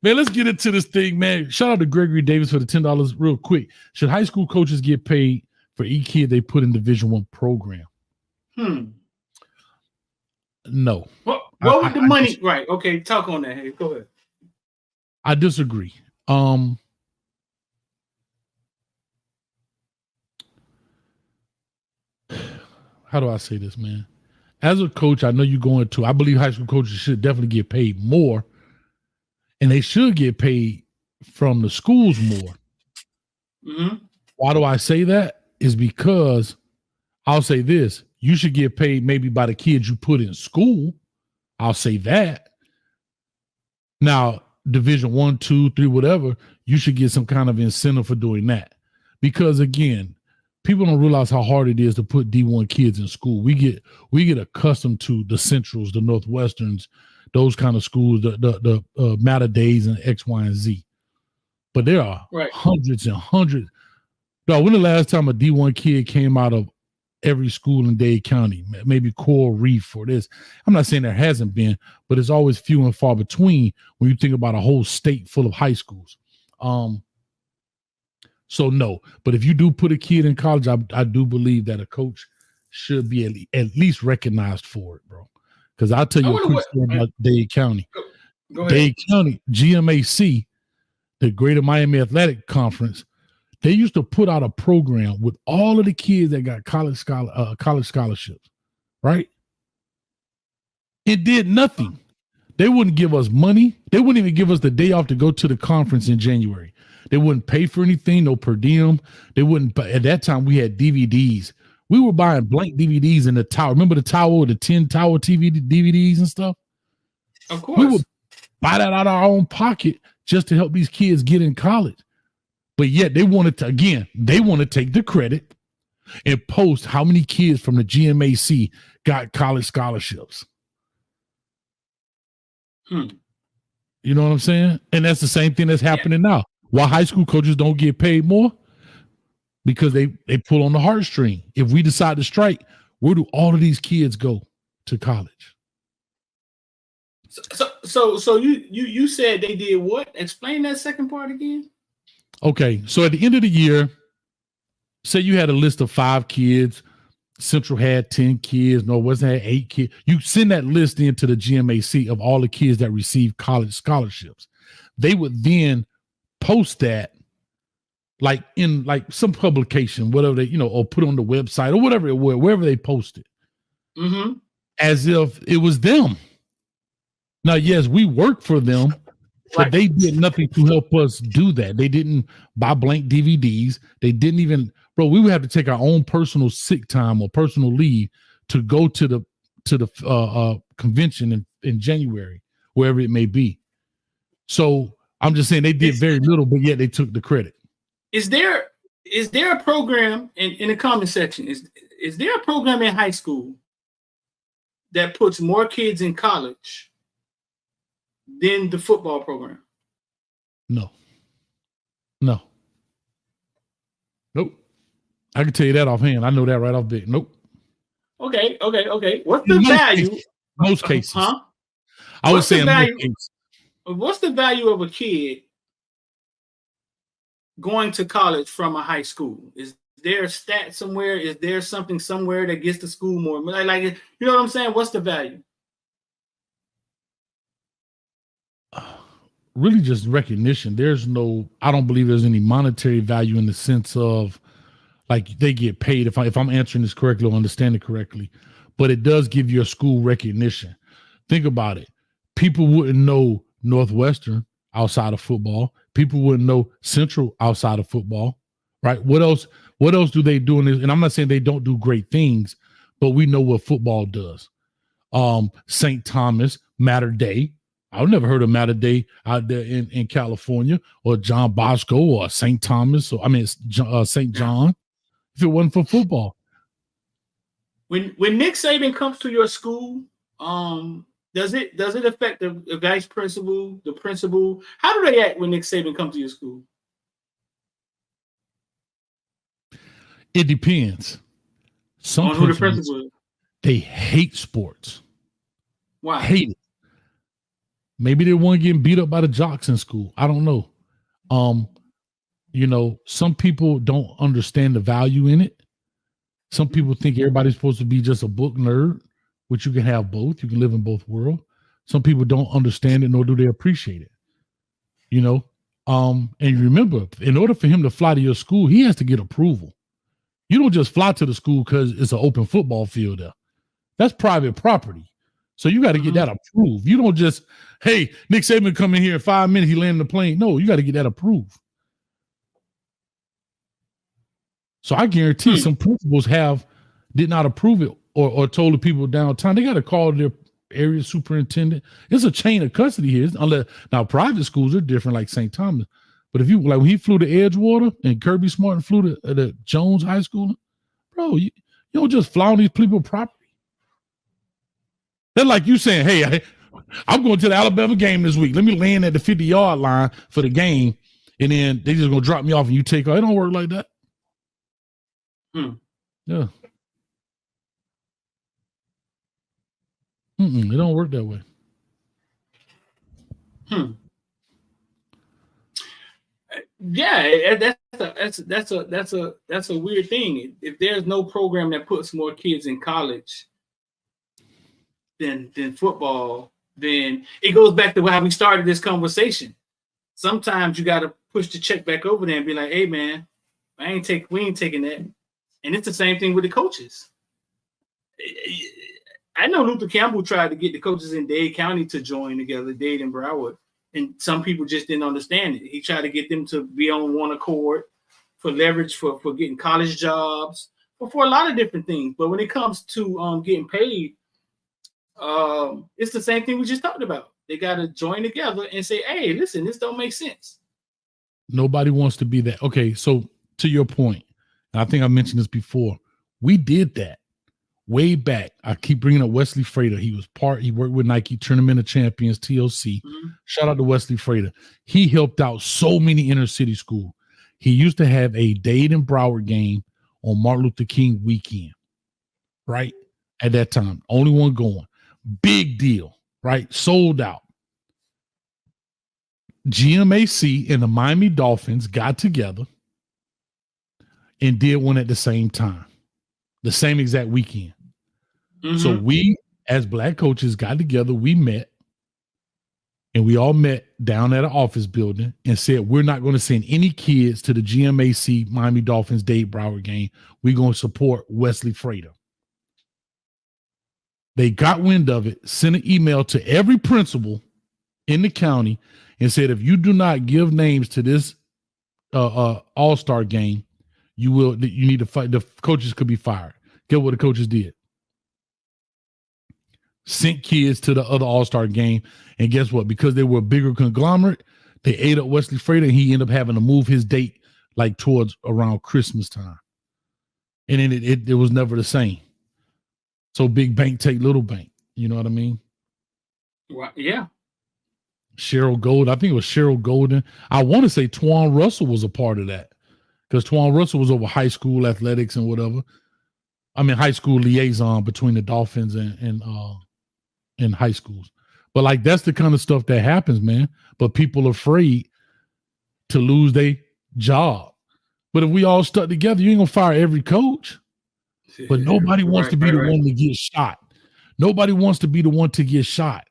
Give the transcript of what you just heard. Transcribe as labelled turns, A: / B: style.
A: Man, let's get into this thing, man. Shout out to Gregory Davis for the $10 real quick. Should high school coaches get paid for each kid they put in Division I program? No.
B: What would the money? Right. Okay. Talk on that. Hey, go ahead.
A: I disagree. How do I say this, man? As a coach, I know you're going to. I believe high school coaches should definitely get paid more, and they should get paid from the schools more.
B: Mm-hmm.
A: Why do I say that? Is because I'll say this: you should get paid maybe by the kids you put in school. I'll say that. Now, Division 1, 2, 3, whatever, you should get some kind of incentive for doing that. Because again, people don't realize how hard it is to put D1 kids in school. We get accustomed to the Centrals, the Northwesterns, those kind of schools, the Matter Days and X, Y, and Z. But there are hundreds and hundreds. Dog, when the last time a D1 kid came out of every school in Dade County, maybe Coral Reef or this? I'm not saying there hasn't been, but it's always few and far between when you think about a whole state full of high schools. So no, but if you do put a kid in college, I do believe that a coach should be at least recognized for it, bro. Because I'll tell you a quick story about Dade County.
B: Go ahead.
A: Dade County, GMAC, the Greater Miami Athletic Conference, they used to put out a program with all of the kids that got college scholarships, right? It did nothing. They wouldn't give us money. They wouldn't even give us the day off to go to the conference in January. They wouldn't pay for anything, no per diem. They wouldn't. At that time, we had DVDs. We were buying blank DVDs in the tower. Remember the tower, the 10 tower TV DVDs and stuff?
B: Of course.
A: We would buy that out of our own pocket just to help these kids get in college. But yet they wanted to take the credit and post how many kids from the GMAC got college scholarships. You know what I'm saying? And that's the same thing that's happening now. Why high school coaches don't get paid more? Because they pull on the heartstring. If we decide to strike, where do all of these kids go to college?
B: So you said they did what? Explain that second part again.
A: Okay, so at the end of the year, say you had a list of 5 kids, Central had 10 kids, Northwestern had 8 kids. You send that list into the GMAC of all the kids that receive college scholarships. They would then post that like in like some publication, whatever they, or put on the website or whatever it was, wherever they post it.
B: Mm-hmm.
A: As if it was them. Now, yes, we work for them, but they did nothing to help us do that. They didn't buy blank DVDs. They didn't even, bro, we would have to take our own personal sick time or personal leave to go to the convention in January, wherever it may be. So I'm just saying they did very little, but yet they took the credit.
B: Is there a program in the comment section? Is there a program in high school that puts more kids in college than the football program?
A: No. Nope. I can tell you that offhand. I know that right off the bat. Nope.
B: Okay. What's the value?
A: Most cases.
B: Huh?
A: I was saying
B: what's the value of a kid going to college from a high school? Is there a stat somewhere? Is there something somewhere that gets the school more? Like, you know what I'm saying? What's the value?
A: Really just recognition. I don't believe there's any monetary value in the sense of like they get paid if I'm answering this correctly or understand it correctly, but it does give your school recognition. Think about it. People wouldn't know Northwestern outside of football. People wouldn't know Central outside of football, right? What else do they do in this? And I'm not saying they don't do great things, but we know what football does. St. Thomas, Mater Day. I've never heard of Mater Day out there in California, or John Bosco, or St. Thomas, or St. John, if it wasn't for football.
B: When Nick Saban comes to your school, does it affect the vice principal, the principal? How do they act when Nick Saban comes to your school?
A: It depends. Some
B: who the principal is.
A: They hate sports.
B: Why?
A: Hate it. Maybe they weren't getting beat up by the jocks in school. I don't know. You know, some people don't understand the value in it. Some people think everybody's supposed to be just a book nerd, which you can have both. You can live in both worlds. Some people don't understand it, nor do they appreciate it. You know, and remember, in order for him to fly to your school, he has to get approval. You don't just fly to the school because it's an open football field there. That's private property. So you got to get that approved. You don't just, hey, Nick Saban come in here in 5 minutes, he landed the plane. No, you got to get that approved. So I guarantee some principals did not approve it or told the people downtown. They got to call their area superintendent. It's a chain of custody here. Now private schools are different, like St. Thomas. But if you like when he flew to Edgewater and Kirby Smart flew to the Jones High School, bro, you don't just fly on these people's property. They're like you saying, hey, I'm going to the Alabama game this week. Let me land at the 50-yard line for the game, and then they just gonna drop me off and you take off. It don't work like that. Yeah. It don't work that way.
B: Yeah, that's a weird thing. If there's no program that puts more kids in college than football, then it goes back to how we started this conversation. Sometimes you got to push the check back over there and be like, "Hey, man, we ain't taking that." And it's the same thing with the coaches. I know Luther Campbell tried to get the coaches in Dade County to join together, Dade and Broward, and some people just didn't understand it. He tried to get them to be on one accord for leverage for getting college jobs, or for a lot of different things. But when it comes to getting paid, it's the same thing we just talked about. They got to join together and say, "Hey, listen, this don't make sense."
A: Nobody wants to be that. Okay, so to your point, and I think I mentioned this before, we did that way back. I keep bringing up Wesley Frater. He worked with Nike, Tournament of Champions, TLC. Shout out to Wesley Frater. He helped out so many inner city schools. He used to have a Dade and Broward game on Martin Luther King weekend, right? At that time, only one going. Big deal, right? Sold out. GMAC and the Miami Dolphins got together and did one at the same time, the same exact weekend. So we, as black coaches, got together, we met, and we all met down at an office building and said, we're not going to send any kids to the GMAC Miami Dolphins Dade Broward game. We're going to support Wesley Frater. They got wind of it, sent an email to every principal in the county and said, if you do not give names to this all-star game, you need to fight. The coaches could be fired. Get what the coaches did. Sent kids to the other all-star game. And guess what? Because they were a bigger conglomerate, they ate up Wesley Frater, and he ended up having to move his date like towards around Christmas time. And then it was never the same. So big bank take little bank. You know what I mean?
B: Well, yeah.
A: Cheryl Golden. I think it was Cheryl Golden. I want to say Twan Russell was a part of that, because Twan Russell was over high school athletics and whatever. I mean, high school liaison between the Dolphins and high schools. But like, that's the kind of stuff that happens, man. But people are afraid to lose their job. But if we all stuck together, you ain't gonna fire every coach. But nobody wants to be the one to get shot. Nobody wants to be the one to get shot.